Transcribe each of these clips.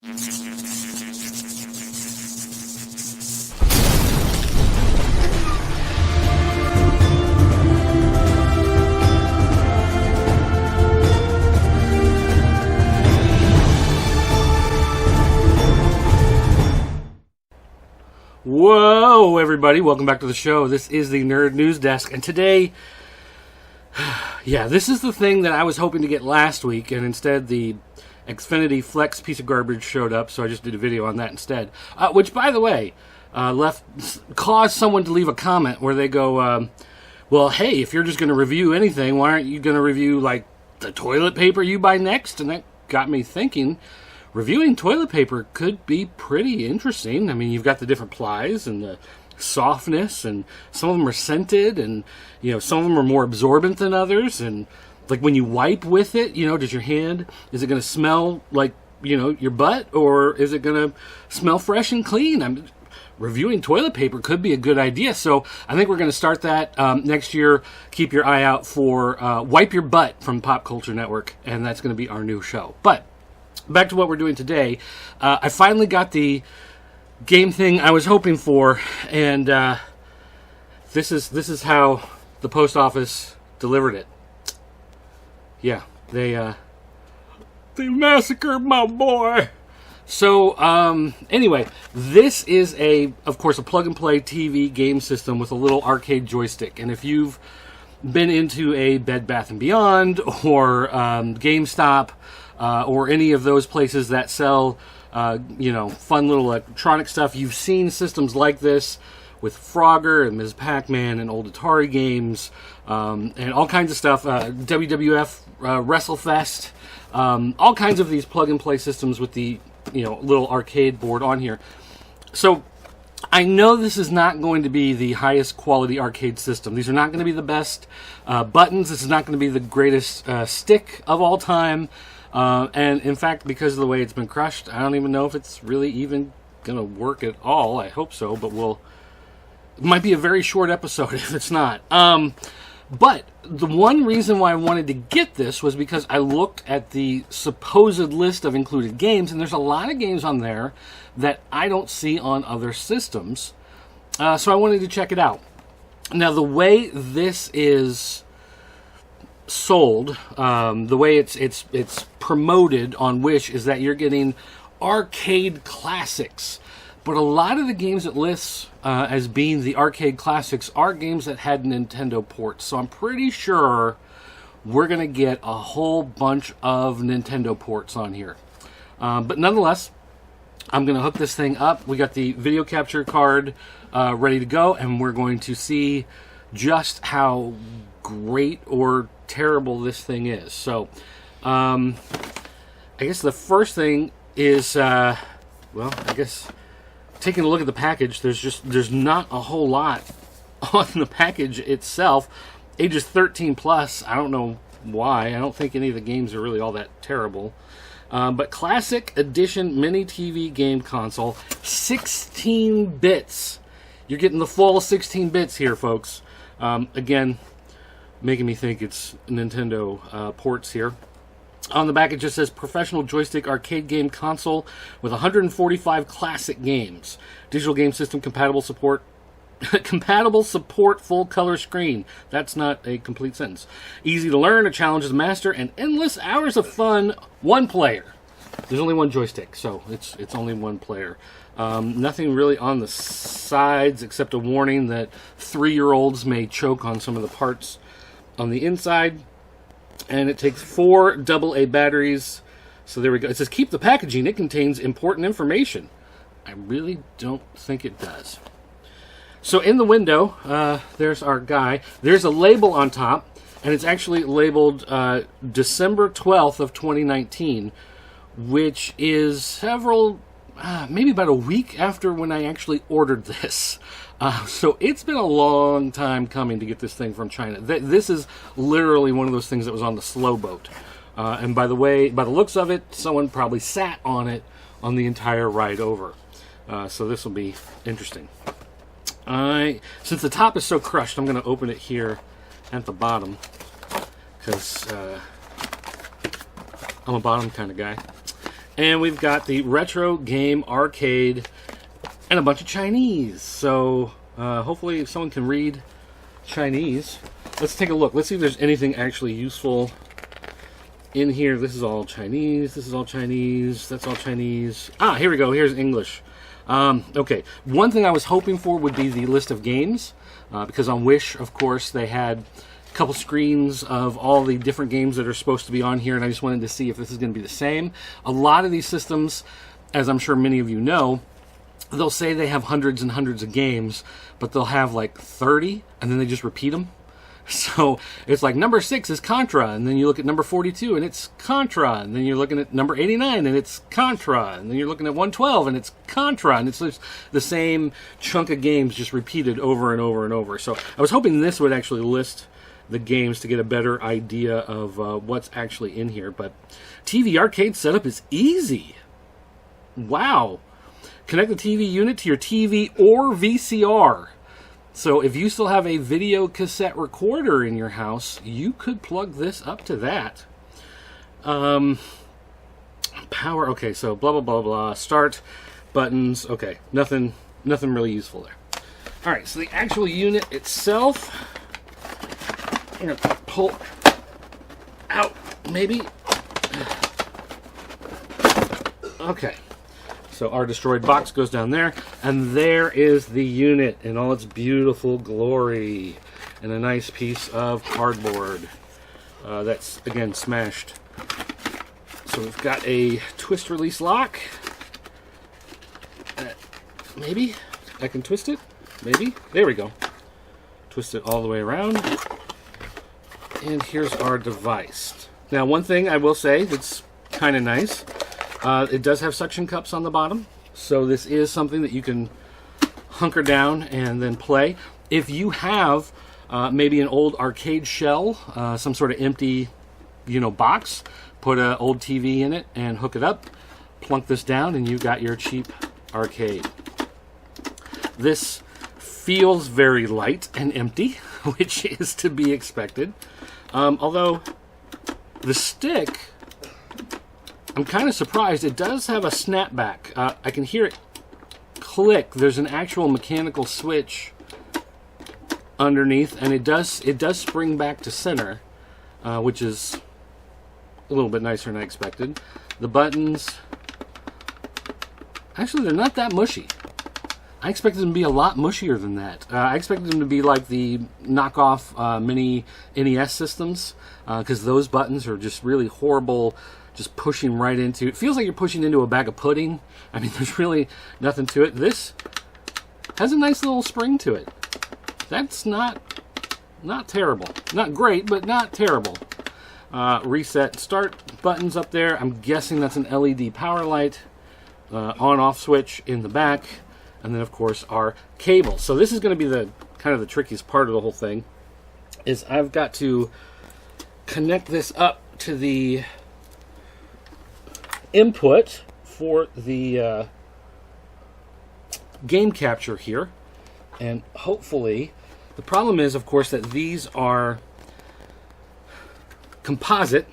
Whoa, everybody, welcome back to the show. This is the Nerd News Desk, and today, this is the thing that I was hoping to get last week, and instead the Xfinity Flex piece of garbage showed up, so I just did a video on that instead. Which, by the way, caused someone to leave a comment where they go, well, hey, if you're just going to review anything, why aren't you going to review, like, the toilet paper you buy next? And that got me thinking, reviewing toilet paper could be pretty interesting. I mean, you've got the different plies and the softness, and some of them are scented, and, you know, some of them are more absorbent than others, and, like, when you wipe with it, you know, does your hand, is it going to smell like, you know, your butt, or is it going to smell fresh and clean? Reviewing toilet paper could be a good idea, so I think we're going to start that next year. Keep your eye out for Wipe Your Butt from Pop Culture Network, and that's going to be our new show. But back to what we're doing today. I finally got the game thing I was hoping for, and this is how the post office delivered it. Yeah, they massacred my boy. So anyway, this is of course, a plug-and-play TV game system with a little arcade joystick, and if you've been into a Bed Bath & Beyond or GameStop, or any of those places that sell, fun little electronic stuff, you've seen systems like this with Frogger and Ms. Pac-Man and old Atari games, and all kinds of stuff, WWF, WrestleFest, all kinds of these plug-and-play systems with the, little arcade board on here. So I know this is not going to be the highest quality arcade system. These are not going to be the best buttons. This is not going to be the greatest stick of all time. And in fact, because of the way it's been crushed, I don't even know if it's really even going to work at all. I hope so, but it might be a very short episode if it's not. But the one reason why I wanted to get this was because I looked at the supposed list of included games, and there's a lot of games on there that I don't see on other systems. So I wanted to check it out. Now, the way this is sold, the way it's promoted on Wish is that you're getting arcade classics, but a lot of the games it lists as being the arcade classics are games that had Nintendo ports, so I'm pretty sure we're going to get a whole bunch of Nintendo ports on here. But nonetheless, I'm going to hook this thing up. We got the video capture card ready to go, and we're going to see just how great or terrible this thing is. So, I guess the first thing is, taking a look at the package, there's not a whole lot on the package itself. Ages 13 plus, I don't know why. I don't think any of the games are really all that terrible. But Classic Edition Mini TV Game Console, 16 bits. You're getting the full 16 bits here, folks. Again, making me think it's Nintendo ports here. On the back, it just says Professional Joystick Arcade Game Console with 145 classic games. Digital Game System compatible support. Compatible support full color screen. That's not a complete sentence. Easy to learn, a challenge to master, and endless hours of fun. One player. There's only one joystick, so it's only one player. Nothing really on the sides except a warning that 3-year-olds may choke on some of the parts on the inside. And it takes 4 AA batteries. So there we go. It says, keep the packaging. It contains important information. I really don't think it does. So in the window, there's our guy. There's a label on top, and it's actually labeled December 12th of 2019, which is maybe about a week after when I actually ordered this. So it's been a long time coming to get this thing from China. This is literally one of those things that was on the slow boat. And by the looks of it, someone probably sat on it on the entire ride over. So this will be interesting. Since the top is so crushed, I'm going to open it here at the bottom, because I'm a bottom kind of guy. And we've got the retro game arcade and a bunch of Chinese. So hopefully someone can read Chinese. Let's take a look. Let's see if there's anything actually useful in here. This is all Chinese. This is all Chinese. That's all Chinese. Ah, here we go. Here's English. Okay. One thing I was hoping for would be the list of games. Because on Wish, of course, they had a couple screens of all the different games that are supposed to be on here. And I just wanted to see if this is going to be the same. A lot of these systems, as I'm sure many of you know, they'll say they have hundreds and hundreds of games, but they'll have like 30, and then they just repeat them. So it's like number 6 is Contra, and then you look at number 42, and it's Contra, and then you're looking at number 89, and it's Contra, and then you're looking at 112, and it's Contra, and it's just the same chunk of games just repeated over and over and over. So I was hoping this would actually list the games to get a better idea of what's actually in here, but TV arcade setup is easy. Wow. Connect the TV unit to your TV or VCR. So if you still have a video cassette recorder in your house, you could plug this up to that. Power, okay, so blah, blah, blah, blah. Start, buttons, okay. Nothing really useful there. All right, so the actual unit itself, I'm going to pull out, maybe. Okay. So our destroyed box goes down there, and there is the unit in all its beautiful glory, and a nice piece of cardboard that's, again, smashed. So we've got a twist release lock. Maybe I can twist it? Maybe? There we go. Twist it all the way around. And here's our device. Now, one thing I will say that's kind of nice. It does have suction cups on the bottom, so this is something that you can hunker down and then play. If you have maybe an old arcade shell, some sort of empty, box, put an old TV in it and hook it up, plunk this down, and you got your cheap arcade. This feels very light and empty, which is to be expected. Although the stick, I'm kind of surprised. It does have a snapback. I can hear it click. There's an actual mechanical switch underneath, and it does spring back to center, which is a little bit nicer than I expected. The buttons, actually, they're not that mushy. I expected them to be a lot mushier than that. I expected them to be like the knockoff mini NES systems, because those buttons are just really horrible. Just pushing right into it. Feels like you're pushing into a bag of pudding. I mean, there's really nothing to it. This has a nice little spring to it. That's not terrible. Not great, but not terrible. Reset start buttons up there. I'm guessing that's an LED power light. On-off switch in the back. And then, of course, our cable. So this is going to be the kind of the trickiest part of the whole thing. Is I've got to connect this up to the input for the game capture here, and hopefully, the problem is, of course, that these are composite,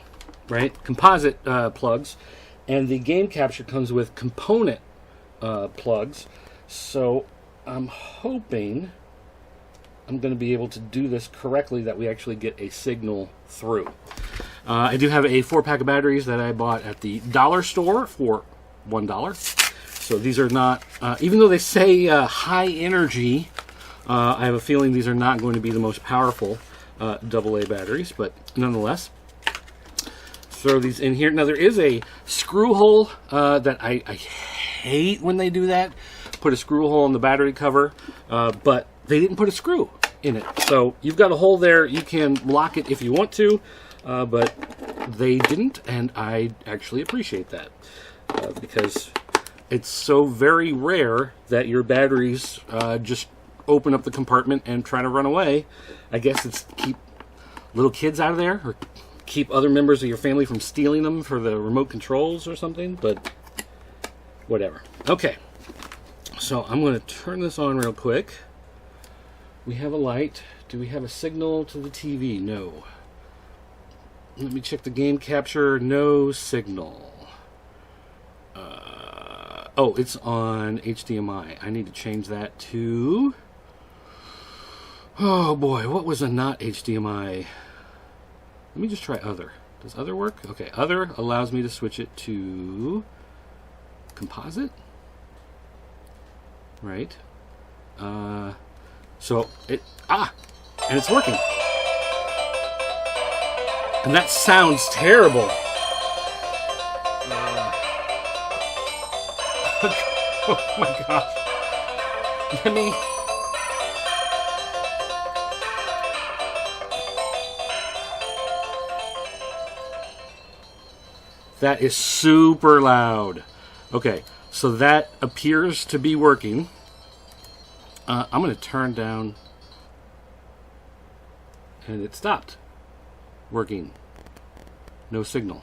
right? Composite plugs, and the game capture comes with component plugs. So I'm hoping I'm going to be able to do this correctly, that we actually get a signal through. I do have a 4-pack of batteries that I bought at the dollar store for $1. So these are not, even though they say high energy, I have a feeling these are not going to be the most powerful AA batteries, but nonetheless, throw these in here. Now there is a screw hole that I hate when they do that. Put a screw hole in the battery cover, but they didn't put a screw in it. So you've got a hole there. You can lock it if you want to. But they didn't, and I actually appreciate that because it's so very rare that your batteries just open up the compartment and try to run away. I guess it's to keep little kids out of there, or keep other members of your family from stealing them for the remote controls or something, but whatever. Okay, so I'm going to turn this on real quick. We have a light. Do we have a signal to the TV? No. Let me check the game capture. No signal. Oh, it's on HDMI. I need to change that to... Oh boy, what was a not HDMI? Let me just try other. Does other work? Okay, other allows me to switch it to composite. Right. So it... and it's working. And that sounds terrible. Oh my gosh. Let me... That is super loud. Okay, so that appears to be working. I'm going to turn down... And it stopped working. No signal.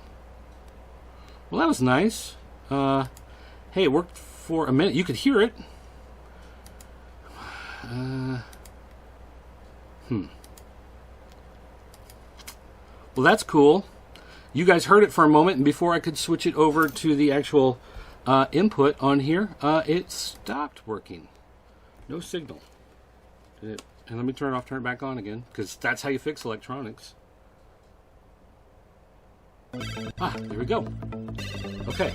Well, that was nice. Hey, it worked for a minute. You could hear it. Well, that's cool. You guys heard it for a moment, and before I could switch it over to the actual input on here, it stopped working. No signal. Did it? And let me turn it off, turn it back on again, because that's how you fix electronics. There we go. Okay.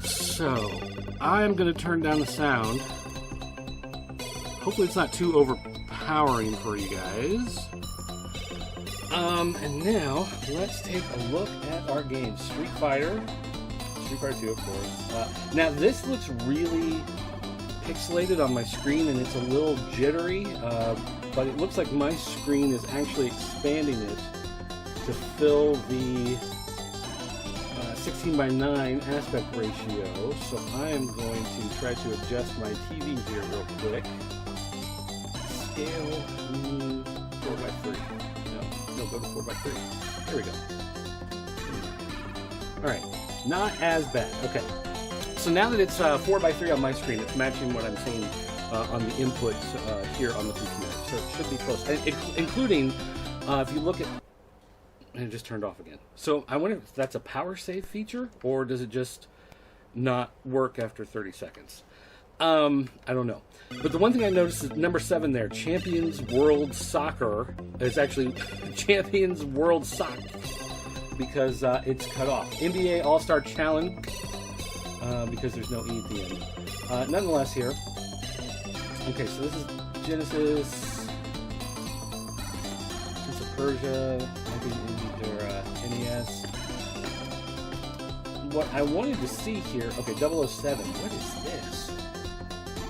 So, I'm going to turn down the sound. Hopefully it's not too overpowering for you guys. And now, let's take a look at our game. Street Fighter 2, of course. Now, this looks really pixelated on my screen, and it's a little jittery, but it looks like my screen is actually expanding it to fill the 16:9 aspect ratio. So I am going to try to adjust my TV here real quick. Scale 4:3. No, go to 4:3. There we go. Alright, not as bad. Okay. So now that it's 4:3 on my screen, it's matching what I'm seeing on the input here on the computer. So it should be close. Including, if you look at... And it just turned off again. So I wonder if that's a power save feature, or does it just not work after 30 seconds? I don't know. But the one thing I noticed is number 7 there, Champions World Soccer. It's actually Champions World Soccer, because it's cut off. NBA All-Star Challenge, because there's no E at the end. Nonetheless here. Okay, so this is Genesis, Prince of Persia, or NES. What I wanted to see here, okay, 007. What is this?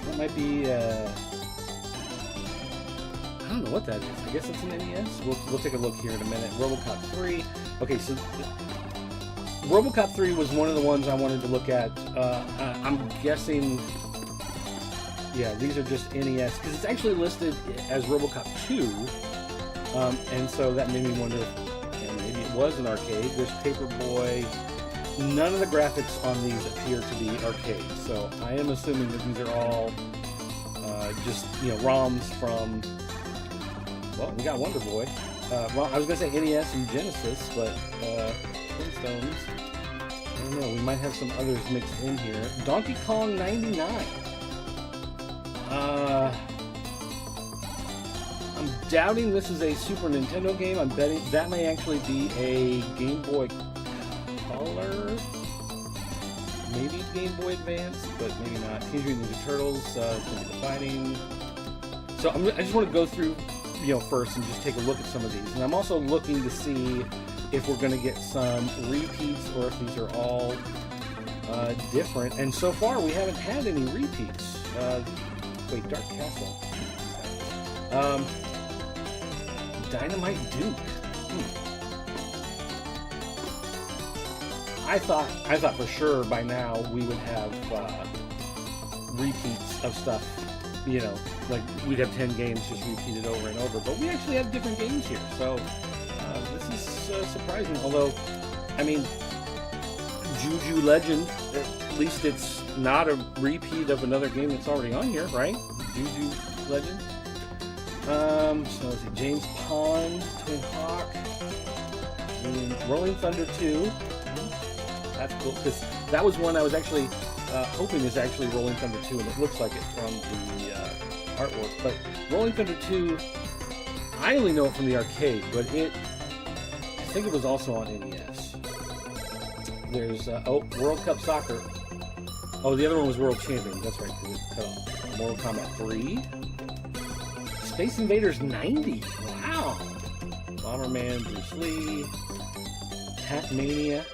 That might be, I don't know what that is. I guess it's an NES. We'll take a look here in a minute. RoboCop 3. Okay, so RoboCop 3 was one of the ones I wanted to look at. I'm guessing, yeah, these are just NES, because it's actually listed as RoboCop 2, and so that made me wonder if maybe it was an arcade. There's Paperboy. None of the graphics on these appear to be arcade, so I am assuming that these are all just, ROMs from, well, we got Wonder Boy. Well, I was going to say NES and Genesis, but Flintstones. I don't know, we might have some others mixed in here. Donkey Kong 99. I'm doubting this is a Super Nintendo game. I'm betting that may actually be a Game Boy Color. Maybe Game Boy Advance, but maybe not. Teenage Mutant Ninja Turtles, it's going to be the fighting. So I just want to go through, first and just take a look at some of these. And I'm also looking to see if we're going to get some repeats or if these are all different. And so far, we haven't had any repeats. Wait, Dark Castle. Dynamite Duke. I thought for sure by now we would have repeats of stuff. Like we'd have 10 games just repeated over and over. But we actually have different games here, so this is surprising. Although, I mean, Juju Legend, at least it's not a repeat of another game that's already on here, right? Juju Legend. So let's see, James Pond, Twin Hawk, Rolling Thunder 2. That's cool, because that was one I was actually hoping is actually Rolling Thunder 2, and it looks like it from the artwork. But Rolling Thunder 2, I only know it from the arcade, but I think it was also on NES. There's, World Cup Soccer. Oh, the other one was World Champion. That's right, because it cut off. Mortal Kombat 3. Space Invaders 90. Wow. Bomberman, Bruce Lee. Tatmania.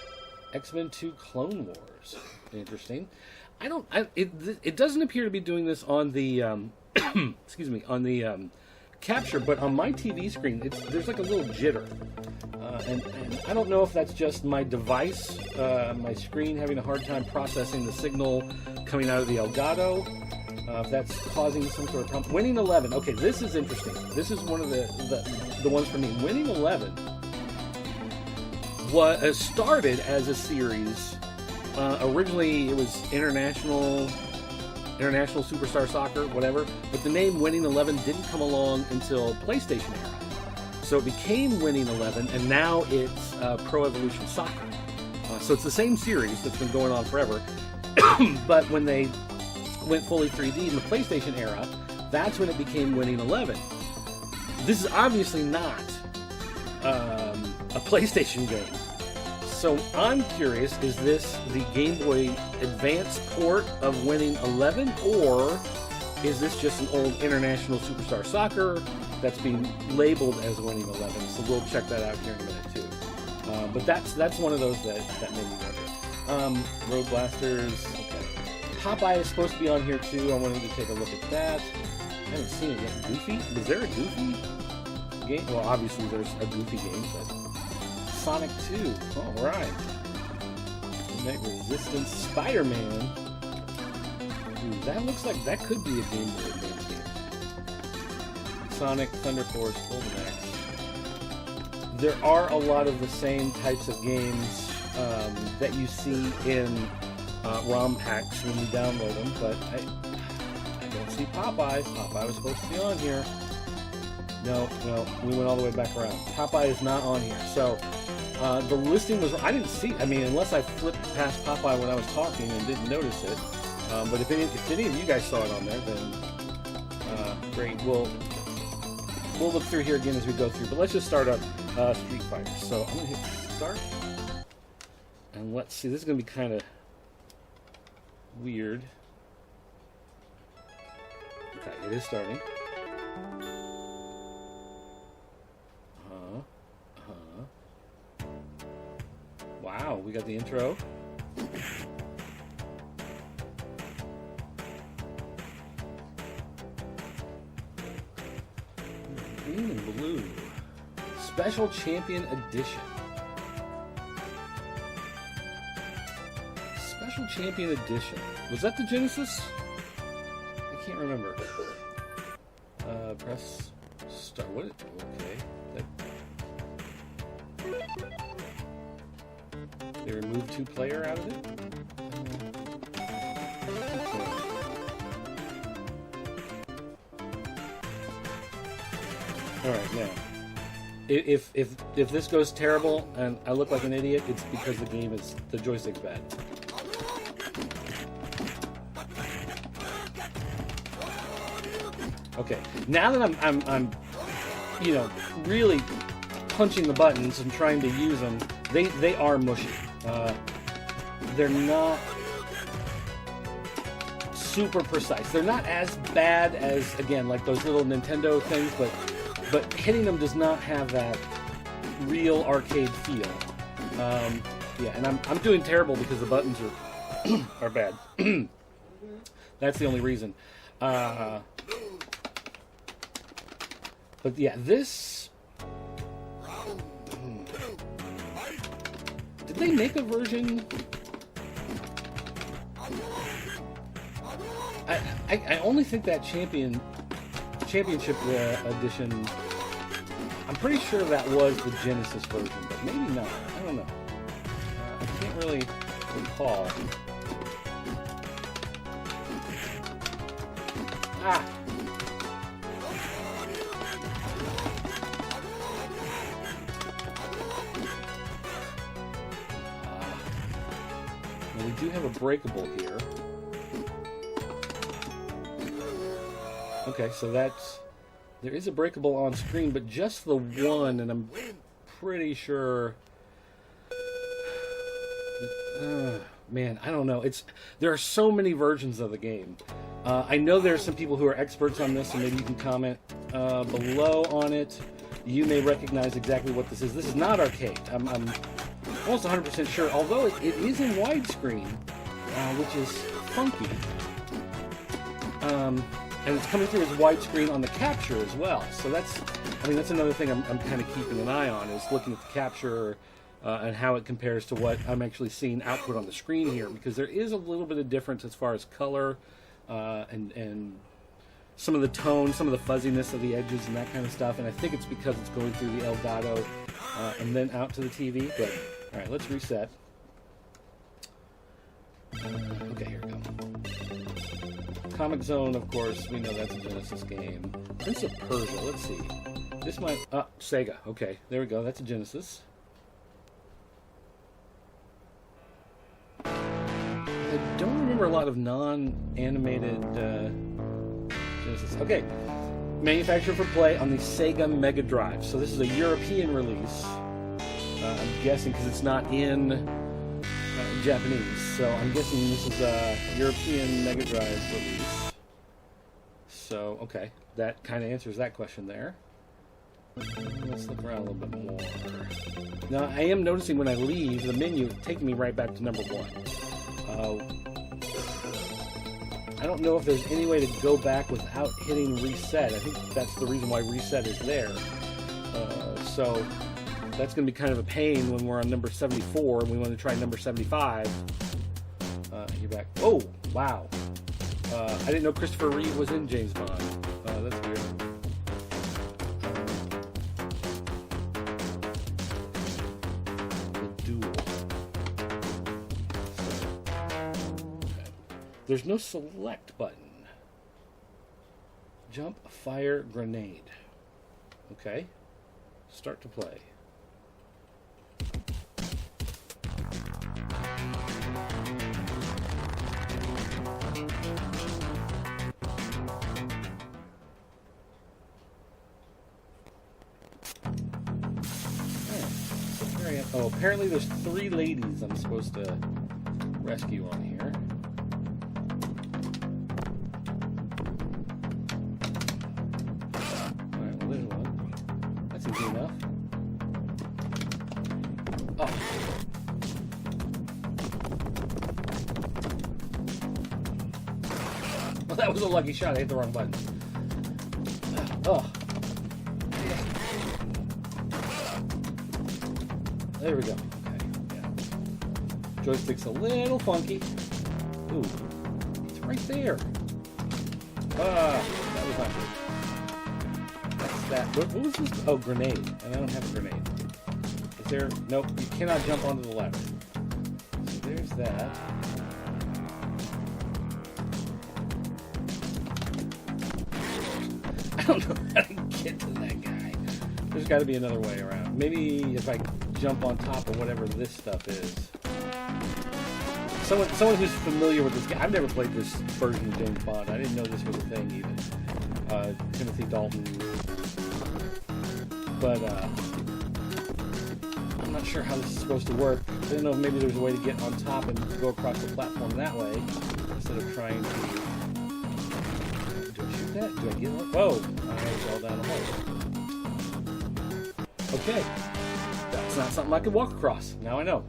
X-Men 2 Clone Wars. Interesting. It doesn't appear to be doing this on the, excuse me, on the capture, but on my TV screen, there's like a little jitter. And I don't know if that's just my device, my screen having a hard time processing the signal coming out of the Elgato. If that's causing some sort of problem. Winning 11. Okay, this is interesting. This is one of the ones for me. Winning 11 started as a series. Originally, it was International Superstar Soccer, whatever. But the name Winning 11 didn't come along until PlayStation era. So it became Winning 11, and now it's Pro Evolution Soccer. So it's the same series that's been going on forever. But when they went fully 3D in the PlayStation era, that's when it became Winning 11. This is obviously not a PlayStation game. So I'm curious, is this the Game Boy Advance port of Winning 11, or is this just an old International Superstar Soccer that's being labeled as Winning 11? So we'll check that out here in a minute too. But that's one of those that made me wonder. Road Blasters. Okay. Popeye is supposed to be on here too. I wanted to take a look at that. I haven't seen it yet. Goofy? Is there a Goofy game? Well, obviously there's a Goofy game, but Sonic 2. All right. Midnight Resistance. Spider-Man. Ooh, that looks like that could be a Game Boy Advance game. Sonic, Thunder Force, Golden Axe. There are a lot of the same types of games that you see in ROM packs when you download them, but I don't see Popeye. Popeye was supposed to be on here. No, we went all the way back around. Popeye is not on here. So the listing was, I didn't see, I mean, unless I flipped past Popeye when I was talking and didn't notice it. But if any of you guys saw it on there, then great. We'll look through here again as we go through. But let's just start up Street Fighter. So I'm going to hit start. And let's see, this is going to be kind of weird. Okay, it is starting. Wow, we got the intro. Green and blue. Special Champion Edition. Special Champion Edition. Was that the Genesis? I can't remember. Press start. What? Okay. They removed 2-player out of it? Alright, now. If this goes terrible and I look like an idiot, it's because the joystick's bad. Okay, now that I'm really punching the buttons and trying to use them, they are mushy. They're not super precise. They're not as bad as, again, like those little Nintendo things, but hitting them does not have that real arcade feel. Yeah, and I'm doing terrible because the buttons are bad. That's the only reason. But yeah, this... Did they make a version? I only think that Championship edition, I'm pretty sure that was the Genesis version, but maybe not. I don't know. I can't really recall. Ah! And we do have a breakable here. Okay, so there is a breakable on screen, but just the one, and I'm pretty sure. Man, I don't know. There are so many versions of the game. I know there are some people who are experts on this, and maybe you can comment below on it. You may recognize exactly what this is. This is not arcade. I'm almost 100% sure, although it is in widescreen, which is funky. And it's coming through as widescreen on the capture as well. So that's another thing I'm kind of keeping an eye on, is looking at the capture and how it compares to what I'm actually seeing output on the screen here, because there is a little bit of difference as far as color and some of the tone, some of the fuzziness of the edges and that kind of stuff. And I think it's because it's going through the Elgato and then out to the TV. But all right, let's reset. Okay, here we go. Comic Zone, of course, we know that's a Genesis game. Prince of Persia, let's see. This might... Sega. Okay, there we go. That's a Genesis. I don't remember a lot of non-animated Genesis. Okay. Manufactured for play on the Sega Mega Drive. So this is a European release. I'm guessing because it's not in Japanese. So I'm guessing this is a European Mega Drive release. So, okay. That kind of answers that question there. Let's look around a little bit more. Now, I am noticing when I leave, the menu is taking me right back to number 1. I don't know if there's any way to go back without hitting reset. I think that's the reason why reset is there. So that's going to be kind of a pain when we're on number 74 and we want to try number 75. You're back. Oh, wow. I didn't know Christopher Reeve was in James Bond. That's weird. The Duel. Okay. There's no select button. Jump, fire, grenade. Okay. Start to play. Oh, apparently there's 3 ladies I'm supposed to rescue on here. Alright, well there's one. That's easy enough. Oh. Well, that was a lucky shot. I hit the wrong button. Oh. There we go. Okay, yeah. Joystick's a little funky. Ooh, it's right there. That was not good. That's that. What was this? Oh, grenade. And I don't have a grenade. Is there? Nope. You cannot jump onto the ladder. So there's that. I don't know how to get to that guy. There's got to be another way around. Maybe if I jump on top of whatever this stuff is. Someone who's familiar with this game. I've never played this version of James Bond. I didn't know this was a thing even. Timothy Dalton. But I'm not sure how this is supposed to work. I don't know if maybe there's a way to get on top and go across the platform that way instead of trying to... Do I shoot that? Do I get one? Whoa! I fell down a hole. Okay. That's not something I could walk across. Now I know.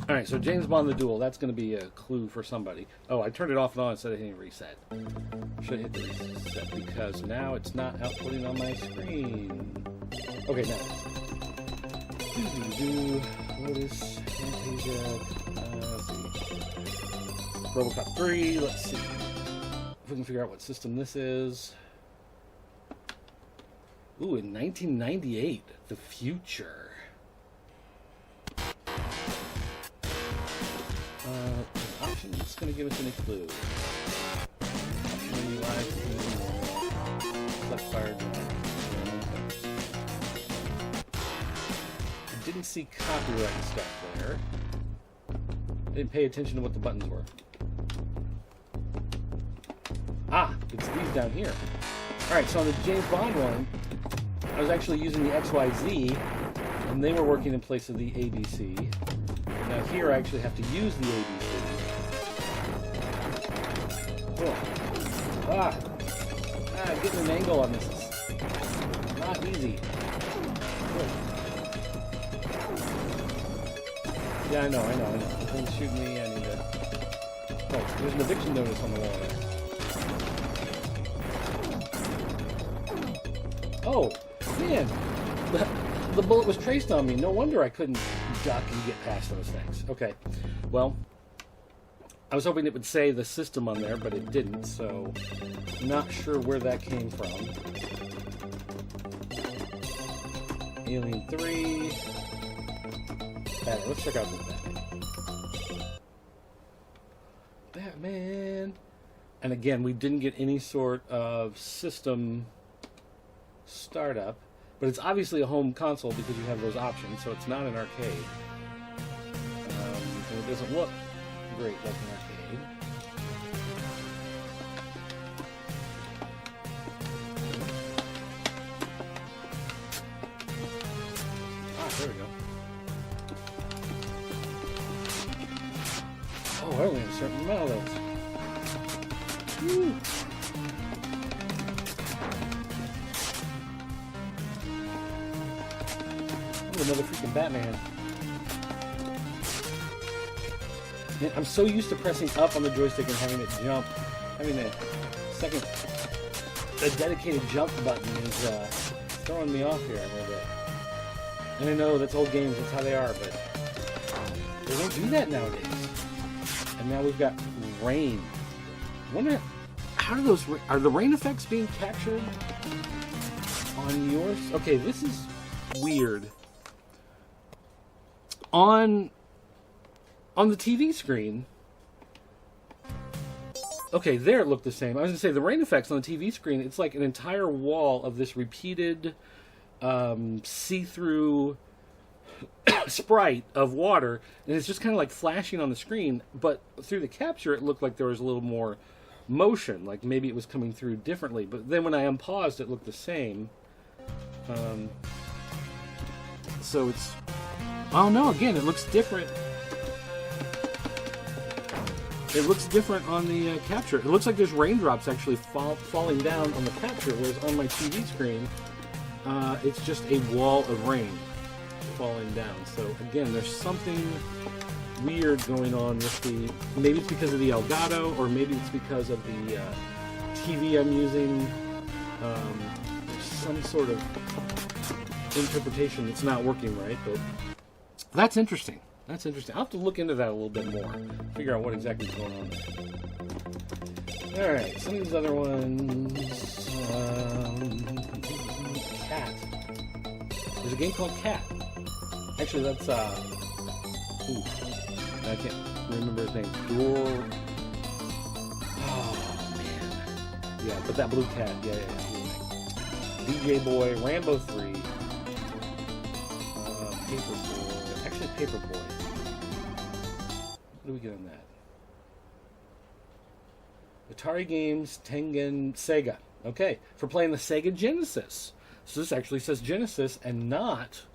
Alright, so James Bond the Duel. That's going to be a clue for somebody. Oh, I turned it off and on instead of hitting reset. Should hit the reset because now it's not outputting on my screen. Okay, now. Lotus, Fantasia, let's see. Robocop 3, let's see. If we can figure out what system this is. Ooh, in 1998, the future. Options, it's going to give us any clue. Option UI, select fire. I didn't see copyright stuff there. didn't pay attention to what the buttons were. Ah, it's these down here. Alright, so on the James Bond one, I was actually using the XYZ, and they were working in place of the ABC. Now here I actually have to use the ABC. Oh. Getting an angle on this is not easy. Oh. Yeah, I know. Don't shoot me, I need to... Oh, there's an eviction notice on the wall there. Oh, man! The bullet was traced on me. No wonder I couldn't duck and get past those things. Okay, well, I was hoping it would say the system on there, but it didn't, so not sure where that came from. Alien 3. Batman. Let's check out this Batman. And again, we didn't get any sort of system startup, but it's obviously a home console because you have those options, so it's not an arcade. And it doesn't look great like an arcade. Ah, there we go. Oh, I only have a certain amount of those. Woo. Another freaking Batman. Man, I'm so used to pressing up on the joystick and having it jump. Having a dedicated jump button is throwing me off here a little bit. And I know that's old games, that's how they are, but they don't do that nowadays. And now we've got rain. I wonder, how do are the rain effects being captured on yours? Okay, this is weird. On the TV screen, okay, there it looked the same. I was going to say, the rain effects on the TV screen, it's like an entire wall of this repeated see-through sprite of water, and it's just kind of like flashing on the screen, but through the capture, it looked like there was a little more motion, like maybe it was coming through differently, but then when I unpaused, it looked the same. So it's... Oh no, again, it looks different. It looks different on the capture. It looks like there's raindrops actually falling down on the capture, whereas on my TV screen, it's just a wall of rain falling down. So again, there's something weird going on with the... Maybe it's because of the Elgato, or maybe it's because of the TV I'm using. There's some sort of interpretation that's not working right, but... That's interesting. That's interesting. I'll have to look into that a little bit more. Figure out what exactly is going on there. Alright, some of these other ones... Cat. There's a game called Cat. Actually, that's, ooh, I can't remember his name. Oh, man. Yeah, but that blue cat. Yeah. DJ Boy, Rambo 3. Paperboy. Actually, Paperboy. What do we get on that? Atari Games, Tengen, Sega. Okay, for playing the Sega Genesis. So this actually says Genesis and not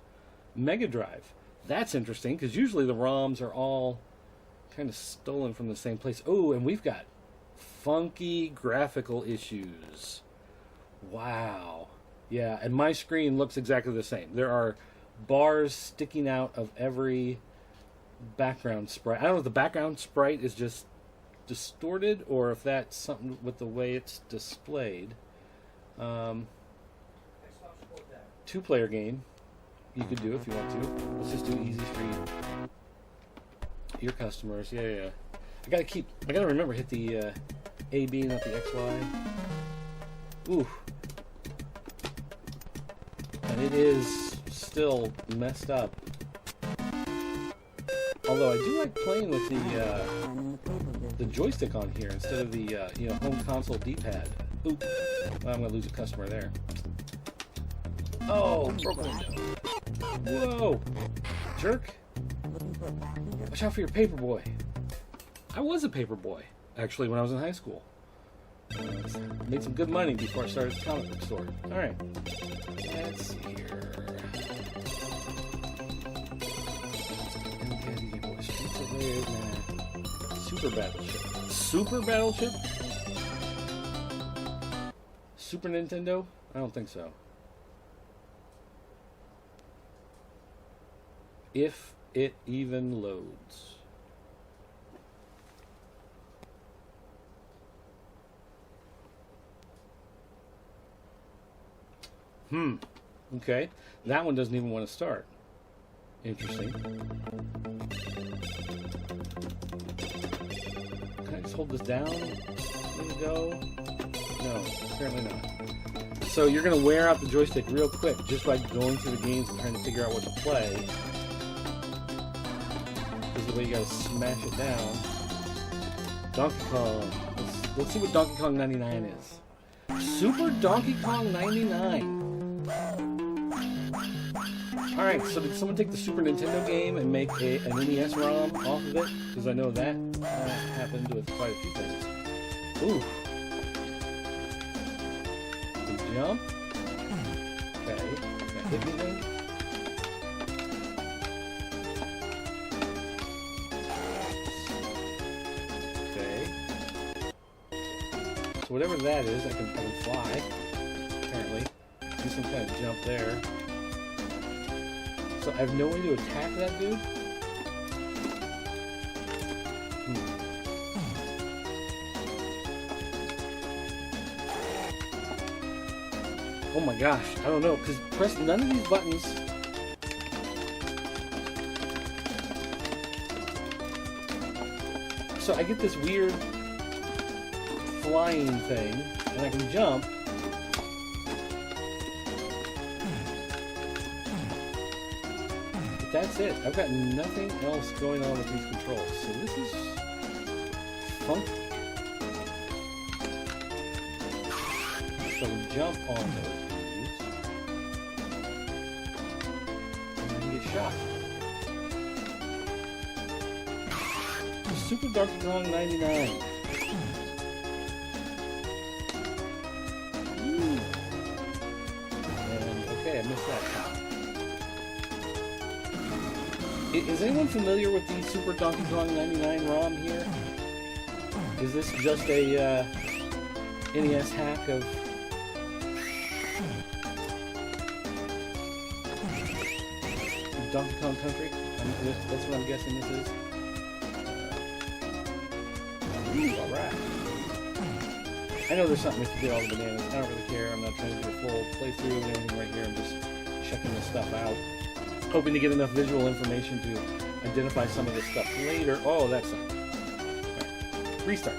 Mega Drive. That's interesting, because usually the ROMs are all kind of stolen from the same place. Oh, and we've got funky graphical issues. Wow. Yeah, and my screen looks exactly the same. There are bars sticking out of every background sprite. I don't know if the background sprite is just distorted or if that's something with the way it's displayed. Two-player game. You could do if you want to. Let's just do easy street. Your customers. Yeah. I gotta remember, hit the AB, not the XY. Ooh. And it is still messed up. Although I do like playing with the joystick on here instead of the home console D-pad. Oop. Well, I'm gonna lose a customer there. Oh, broke a window. Whoa, jerk! Watch out for your Paperboy. I was a paper boy, actually, when I was in high school. Made some good money before I started the comic book store. Alright. Let's see here. Super Battleship. Super Battleship? Super Nintendo? I don't think so. If it even loads. Okay. That one doesn't even want to start. Interesting. Can I just hold this down? Let it go? No, apparently not. So you're going to wear out the joystick real quick just by going through the games and trying to figure out what to play. This is the way you got to smash it down. Donkey Kong. Let's see what Donkey Kong 99 is. Super Donkey Kong 99. Alright, so did someone take the Super Nintendo game and make an NES ROM off of it? Because I know that happened with quite a few things. Ooh. The jump. Okay. Can I hit anything? Okay. So whatever that is, I can fly. Apparently. Do some kind of jump there. So I have no way to attack that dude? Oh my gosh, I don't know, because press none of these buttons. So I get this weird flying thing, and I can jump. That's it. I've got nothing else going on with these controls. So this is funky. So we jump on those dudes. And then get shot. Super Donkey Kong 99. Ooh. And okay, I missed that. Is anyone familiar with the Super Donkey Kong 99 ROM here? Is this just a NES hack of... Donkey Kong Country? That's what I'm guessing this is. Alright. I know there's something to do all the bananas. I don't really care. I'm not trying to do a full playthrough and everything right here. I'm just checking this stuff out. Hoping to get enough visual information to identify some of this stuff later. Oh, that's something. Right. Restart.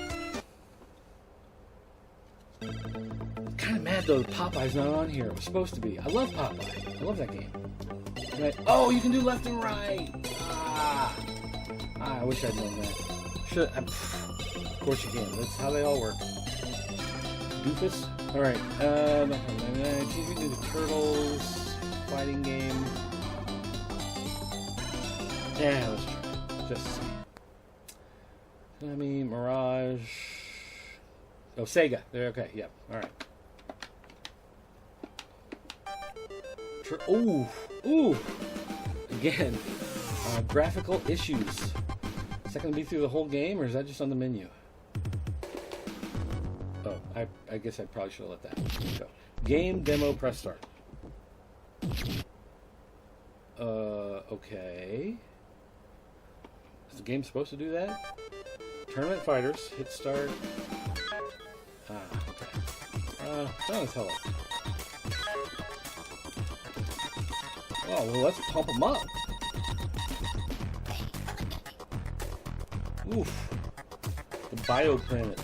Kind of mad though that Popeye's not on here. It was supposed to be. I love Popeye. I love that game. Right. Oh, you can do left and right. I wish I'd known that. Of course you can. That's how they all work. Doofus. All right. We do the Turtles fighting game. Yeah, let's try. Just see. Konami, Mirage. Oh, Sega. There. Okay. Yep. All right. Ooh. Again, graphical issues. Is that going to be through the whole game, or is that just on the menu? Oh, I guess I probably should have let that go. Game demo. Press start. Okay. Is the game supposed to do that? Tournament Fighters. Hit start. Okay. Let's tell it. Oh, well, let's pump them up. Oof. The Bioplanet.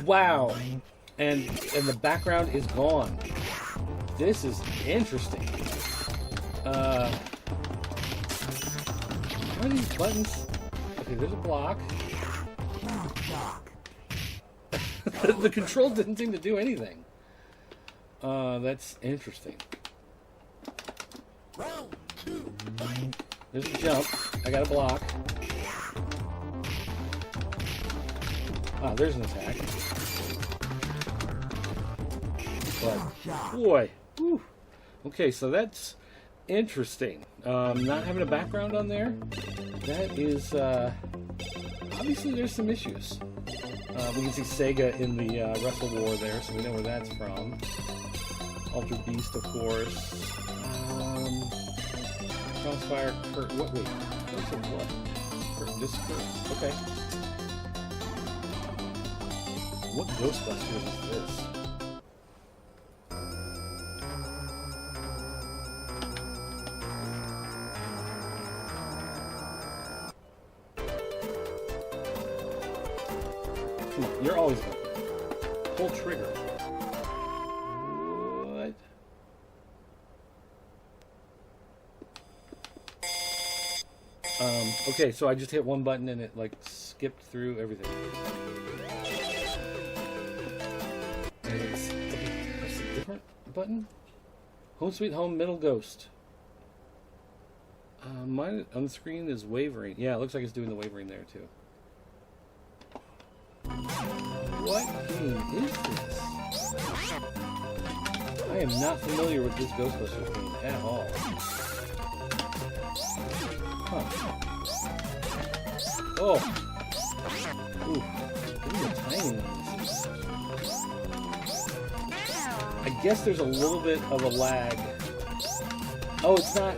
Wow. And the background is gone. This is interesting. How are these buttons? Okay, there's a block. The control didn't seem to do anything. That's interesting. There's a jump. I got a block. Ah, there's an attack. But, boy. Whew. Okay, so that's interesting. Not having a background on there, that is, obviously there's some issues. We can see Sega in the Wrestle War there, so we know where that's from. Ultra Beast, of course. Crossfire, Kurt, what, wait, what's it, what? Kurt, just Kurt, okay. What Ghostbusters is this? Come on, you're always going. Pull trigger. What? Okay, so I just hit one button and it like skipped through everything. Okay, that's a different button? Home Sweet Home Middle Ghost. Mine on the screen is wavering. Yeah, it looks like it's doing the wavering there too. What game is this? I am not familiar with this Ghostbusters game at all. Huh. Oh! Ooh. Look at the timing on this. I guess there's a little bit of a lag. Oh, it's not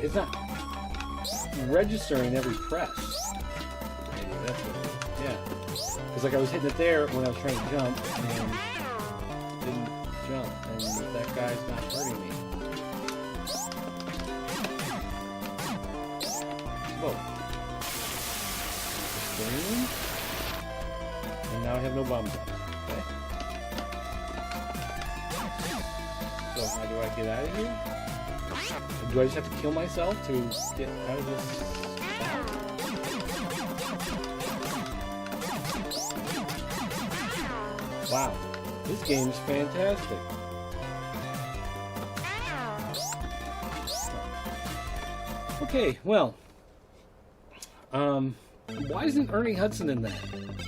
registering every press. Maybe that's what it is. Yeah. Because like I was hitting it there when I was trying to jump and didn't jump, and that guy's not hurting me. Whoa. Screen. And now I have no bombs. Okay. So how do I get out of here? Do I just have to kill myself to get out of this spot? Wow, this game's fantastic. Okay, well, why isn't Ernie Hudson in that?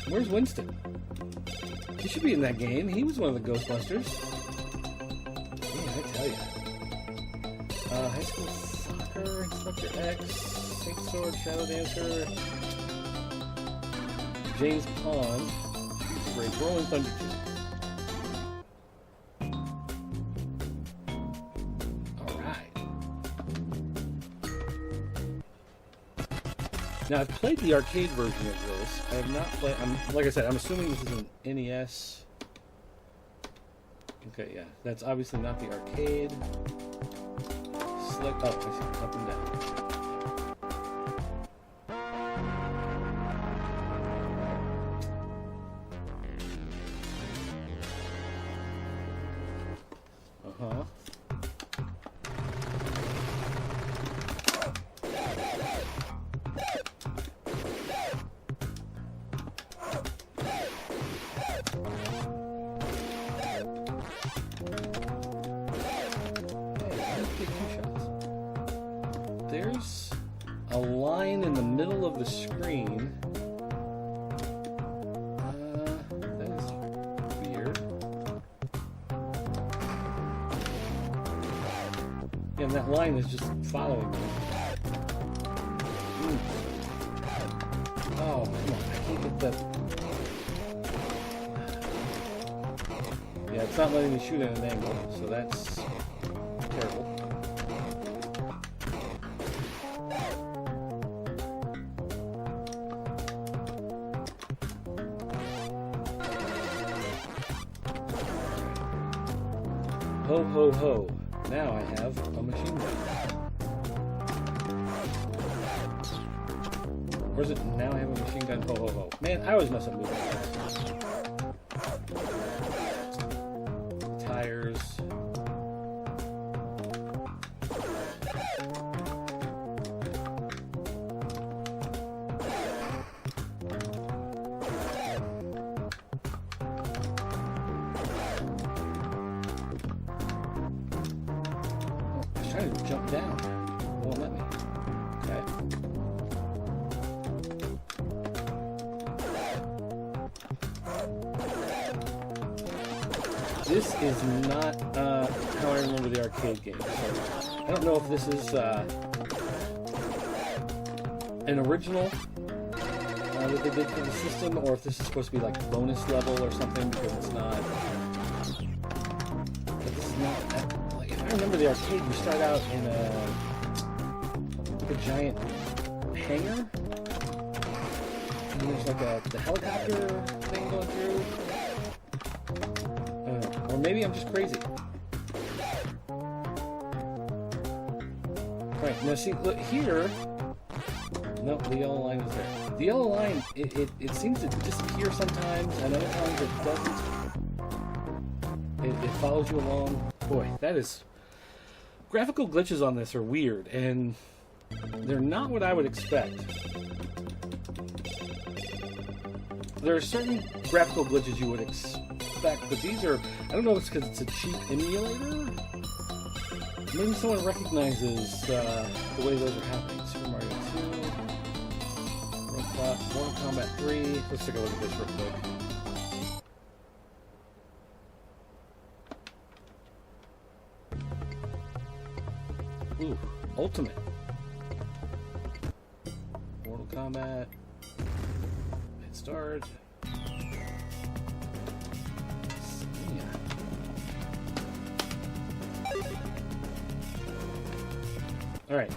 Where's Winston? He should be in that game. He was one of the Ghostbusters. Yeah, I tell you. High School Soccer, Inspector X, Saint Sword, Shadow Dancer, James Pond, Break, Rolling Thunder 2. Now, I've played the arcade version of this. I have not played... like I said, I'm assuming this is an NES. Okay, yeah. That's obviously not the arcade. Select... Oh, I see. Up and down. Uh-huh. There's a line in the middle of the screen. That is weird. Yeah, and that line is just following me. Oh, come on. I can't get that. Yeah, it's not letting me shoot at an angle, so that's terrible. Ho, ho, ho. Now I have a machine gun. Or is it now I have a machine gun? Ho, ho, ho. Man, I always mess up moving. Tires. Trying to jump down. It won't let me. Okay. this is not how I remember the arcade game. So I don't know if this is an original that they did for the system, or if this is supposed to be like a bonus level or something, because it's not. But this is not. Like, if I remember the arcade, you start out in a giant hangar, and there's like the helicopter thing going through. Or maybe I'm just crazy. Right, now see, look here. No, the yellow line is there. The yellow line, it seems to disappear sometimes, and other times it doesn't. It follows you along. Boy, that is... Graphical glitches on this are weird, and they're not what I would expect. There are certain graphical glitches you would expect, but these are... I don't know if it's because it's a cheap emulator? Maybe someone recognizes the way those are happening. Super Mario 2... Mortal Kombat 3. Let's take a look at this real quick. Ooh, Ultimate. Mortal Kombat. Hit start. Alright,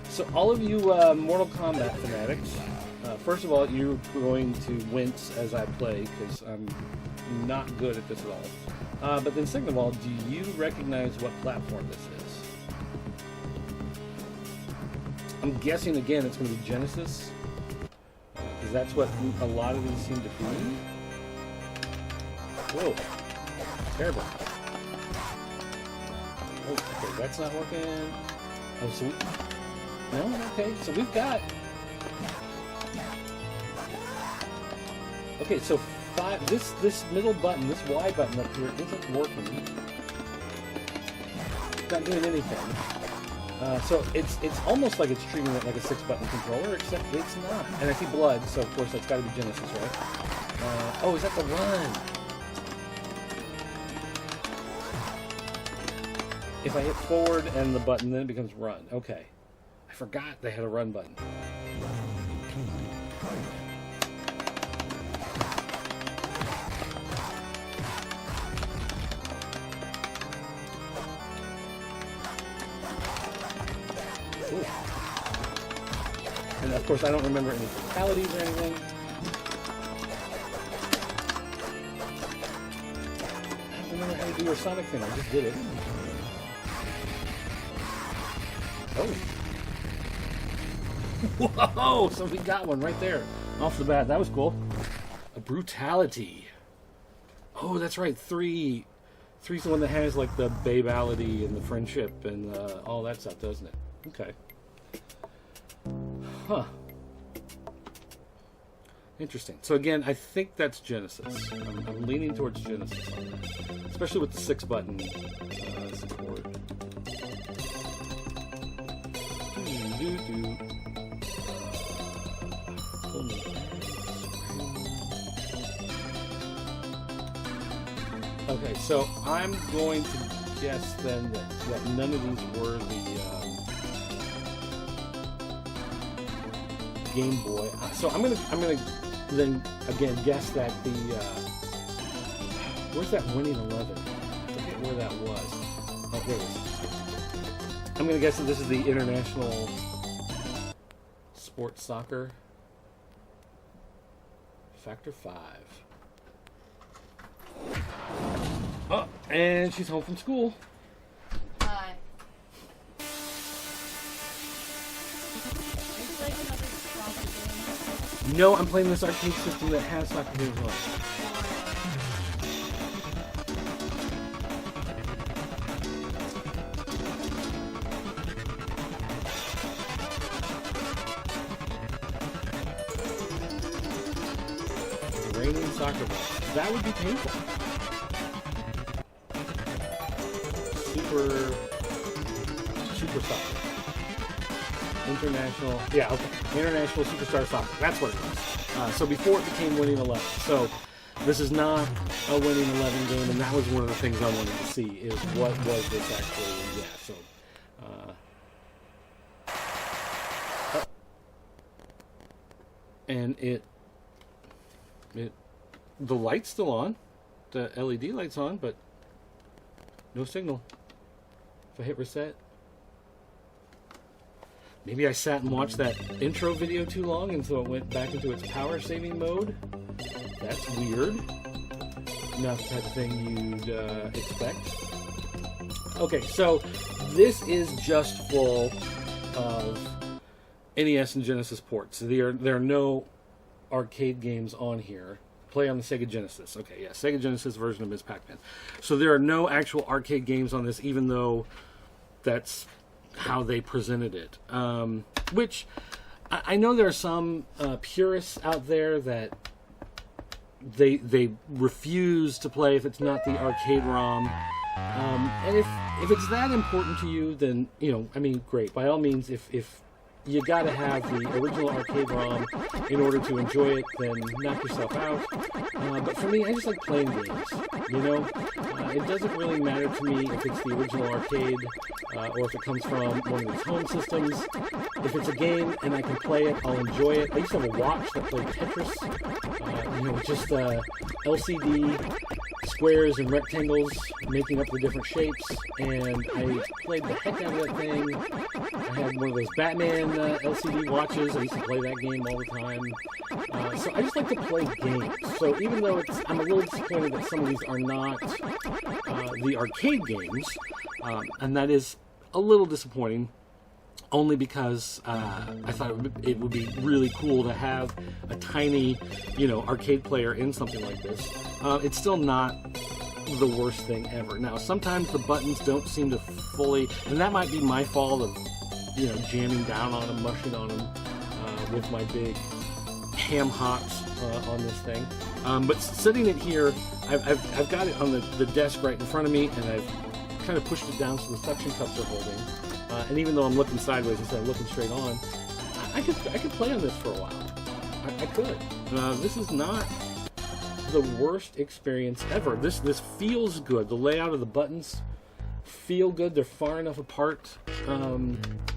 so all of you Mortal Kombat fanatics, first of all, you're going to wince as I play, because I'm not good at this at all. But then second of all, do you recognize what platform this is? I'm guessing, again, it's going to be Genesis, because that's what a lot of these seem to be. Whoa. Terrible. Oh, okay, that's not working. Oh, so no? Okay, so we've got... Okay, so this middle button, this Y button up here isn't working. It's not doing anything. So it's almost like it's treating it like a 6-button controller, except it's not. And I see blood, so of course that's got to be Genesis, right? Oh, is that the run? If I hit forward and the button, then it becomes run. Okay. I forgot they had a run button. Ooh. And of course, I don't remember any fatalities or anything. I don't remember how to do your Sonic thing. I just did it. Oh. Whoa! So we got one right there. Off the bat. That was cool. A brutality. Oh, that's right. Three's the one that has like the babality and the friendship and all that stuff, doesn't it? Okay. Huh. Interesting. So again, I think that's Genesis. I'm leaning towards Genesis on that. Especially with the 6-button support. Okay, so I'm going to guess then that none of these were the Game Boy. So I'm gonna then again guess that the where's that winning 11? I forget where that was. Oh, there it is. I'm going to guess that this is the International Sports Soccer Factor 5. Oh, and she's home from school. Hi. No, I'm playing this arcade system that has soccer games on it. Raining soccer ball. That would be painful. Super soccer. International. Yeah, okay. International Superstar Soccer. That's what it was. So before it became Winning 11. So This is not a winning 11 game, and that was one of the things I wanted to see, is what was this actually. Yeah, so... and the light's still on, the LED light's on, but no signal. If I hit reset, maybe I sat and watched that intro video too long, and so it went back into its power saving mode. That's weird. Not the type of thing you'd expect. Okay, so this is just full of NES and Genesis ports. There are no arcade games on here. Play on the Sega Genesis. Okay, yeah, Sega Genesis version of Ms. Pac-Man. So there are no actual arcade games on this, even though that's how they presented it. Which, I know there are some purists out there that they refuse to play if it's not the arcade ROM. And if it's that important to you, then, I mean, great. By all means, if you gotta have the original arcade ROM in order to enjoy it, then knock yourself out. But for me, I just like playing games, It doesn't really matter to me if it's the original arcade or if it comes from one of these home systems. If it's a game and I can play it, I'll enjoy it. I used to have a watch that played Tetris, just LCD squares and rectangles making up the different shapes, and I played the heck out of that thing. I had one of those Batman LCD watches. I used to play that game all the time. So I just like to play games. So even though I'm a little disappointed that some of these are not the arcade games, and that is a little disappointing, only because I thought it would be really cool to have a tiny, arcade player in something like this. It's still not the worst thing ever. Now, sometimes the buttons don't seem to fully, and that might be my fault of, jamming down on them, mushing on them with my big ham hocks on this thing. But sitting it here, I've got it on the desk right in front of me, and I've kind of pushed it down so the suction cups are holding. And even though I'm looking sideways instead of looking straight on, I could play on this for a while. I could. This is not the worst experience ever. This feels good. The layout of the buttons feel good. They're far enough apart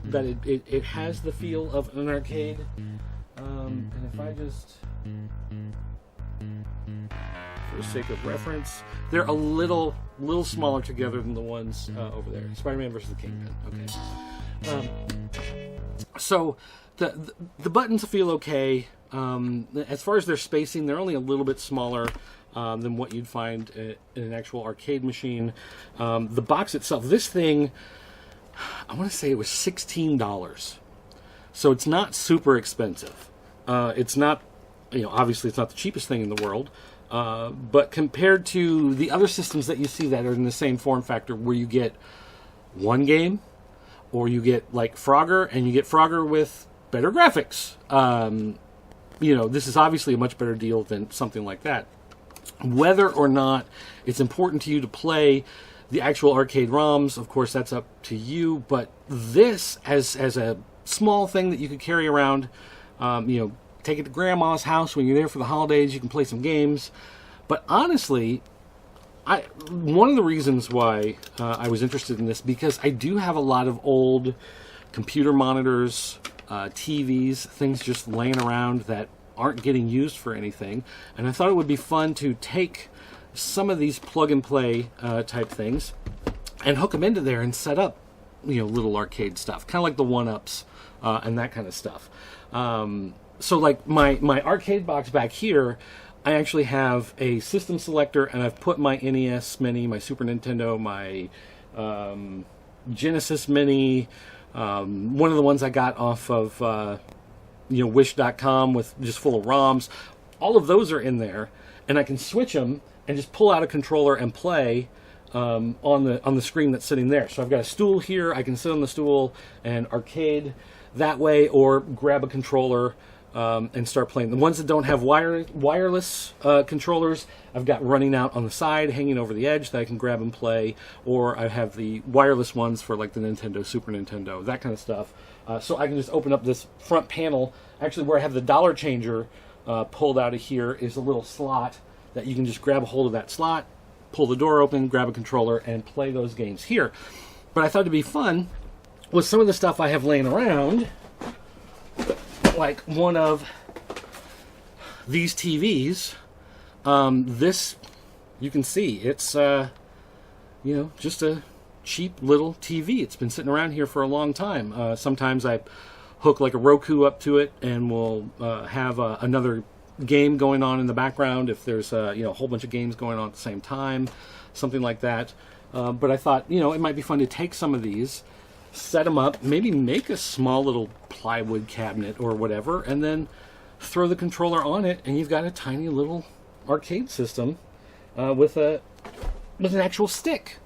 that it has the feel of an arcade. And if I just, for the sake of reference, they're a little smaller together than the ones over there. Spider-Man versus the Kingpin. Okay. So the buttons feel okay. As far as their spacing, they're only a little bit smaller than what you'd find in an actual arcade machine. The box itself, this thing, I want to say it was $16. So it's not super expensive. It's not, obviously it's not the cheapest thing in the world. But compared to the other systems that you see that are in the same form factor, where you get one game, or you get like Frogger, and you get Frogger with better graphics, this is obviously a much better deal than something like that. Whether or not it's important to you to play the actual arcade ROMs, of course, that's up to you. But this, as a small thing that you could carry around, take it to grandma's house when you're there for the holidays. You can play some games. But honestly, one of the reasons why I was interested in this, because I do have a lot of old computer monitors, TVs, things just laying around that aren't getting used for anything. And I thought it would be fun to take some of these plug-and-play type things and hook them into there and set up, little arcade stuff. Kind of like the 1-ups and that kind of stuff. So like my arcade box back here, I actually have a system selector, and I've put my NES Mini, my Super Nintendo, my Genesis Mini, one of the ones I got off of Wish.com with just full of ROMs. All of those are in there, and I can switch them and just pull out a controller and play on the screen that's sitting there. So I've got a stool here. I can sit on the stool and arcade that way, or grab a controller and start playing. The ones that don't have wireless controllers, I've got running out on the side, hanging over the edge that I can grab and play, or I have the wireless ones for like the Nintendo, Super Nintendo, that kind of stuff. So I can just open up this front panel. Actually, where I have the dollar changer pulled out of here is a little slot that you can just grab a hold of that slot, pull the door open, grab a controller, and play those games here. But I thought it'd be fun with some of the stuff I have laying around, like one of these TVs. This, you can see, it's, you know, just a cheap little TV. It's been sitting around here for a long time. Sometimes I hook like a Roku up to it, and we'll have another game going on in the background if there's you know, a whole bunch of games going on at the same time, something like that. But I thought, you know, it might be fun to take some of these, set them up, maybe make a small little plywood cabinet or whatever, and then throw the controller on it, and you've got a tiny little arcade system with an actual stick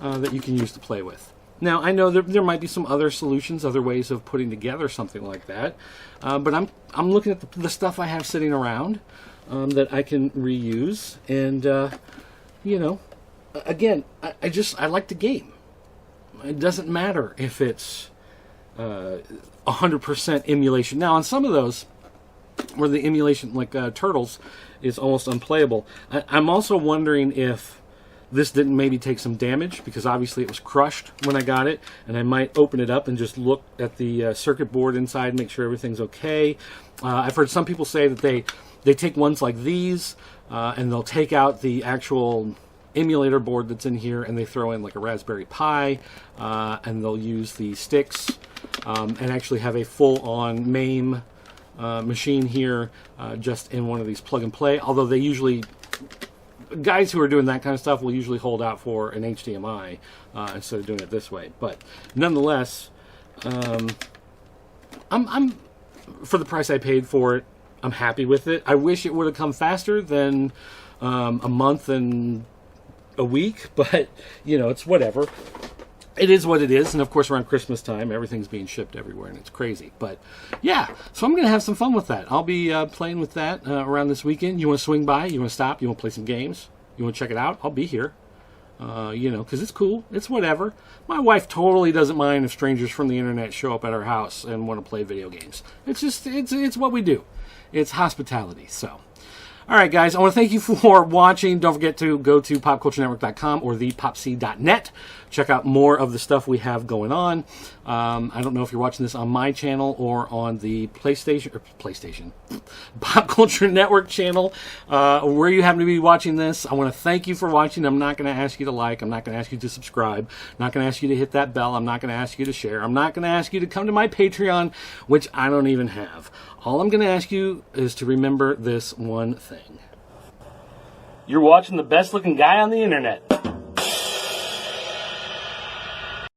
that you can use to play with. Now, I know there might be some other solutions, other ways of putting together something like that, but I'm looking at the stuff I have sitting around that I can reuse, and you know, again, I like the game. It doesn't matter if it's 100% emulation. Now, on some of those, where the emulation, like Turtles, is almost unplayable, I'm also wondering if this didn't maybe take some damage, because obviously it was crushed when I got it, and I might open it up and just look at the circuit board inside, make sure everything's okay. I've heard some people say that they take ones like these, and they'll take out the actual emulator board that's in here, and they throw in like a Raspberry Pi, and they'll use the sticks, and actually have a full-on MAME machine here, just in one of these plug-and-play, although they usually... Guys who are doing that kind of stuff will usually hold out for an HDMI instead of doing it this way. But nonetheless, I'm for the price I paid for it, I'm happy with it. I wish it would have come faster than a month and a week, but you know, it's whatever. It is what it is, and of course around Christmas time, everything's being shipped everywhere, and it's crazy. But yeah, so I'm going to have some fun with that. I'll be playing with that around this weekend. You want to swing by? You want to stop? You want to play some games? You want to check it out? I'll be here. You know, because it's cool. It's whatever. My wife totally doesn't mind if strangers from the internet show up at our house and want to play video games. It's just, it's what we do. It's hospitality, so... All right, guys, I want to thank you for watching. Don't forget to go to popculturenetwork.com or thepopc.net. Check out more of the stuff we have going on. I don't know if you're watching this on my channel or on the PlayStation, Pop Culture Network channel, where you happen to be watching this. I want to thank you for watching. I'm not going to ask you to like. I'm not going to ask you to subscribe. I'm not going to ask you to hit that bell. I'm not going to ask you to share. I'm not going to ask you to come to my Patreon, which I don't even have. All I'm going to ask you is to remember this one thing. You're watching the best looking guy on the internet.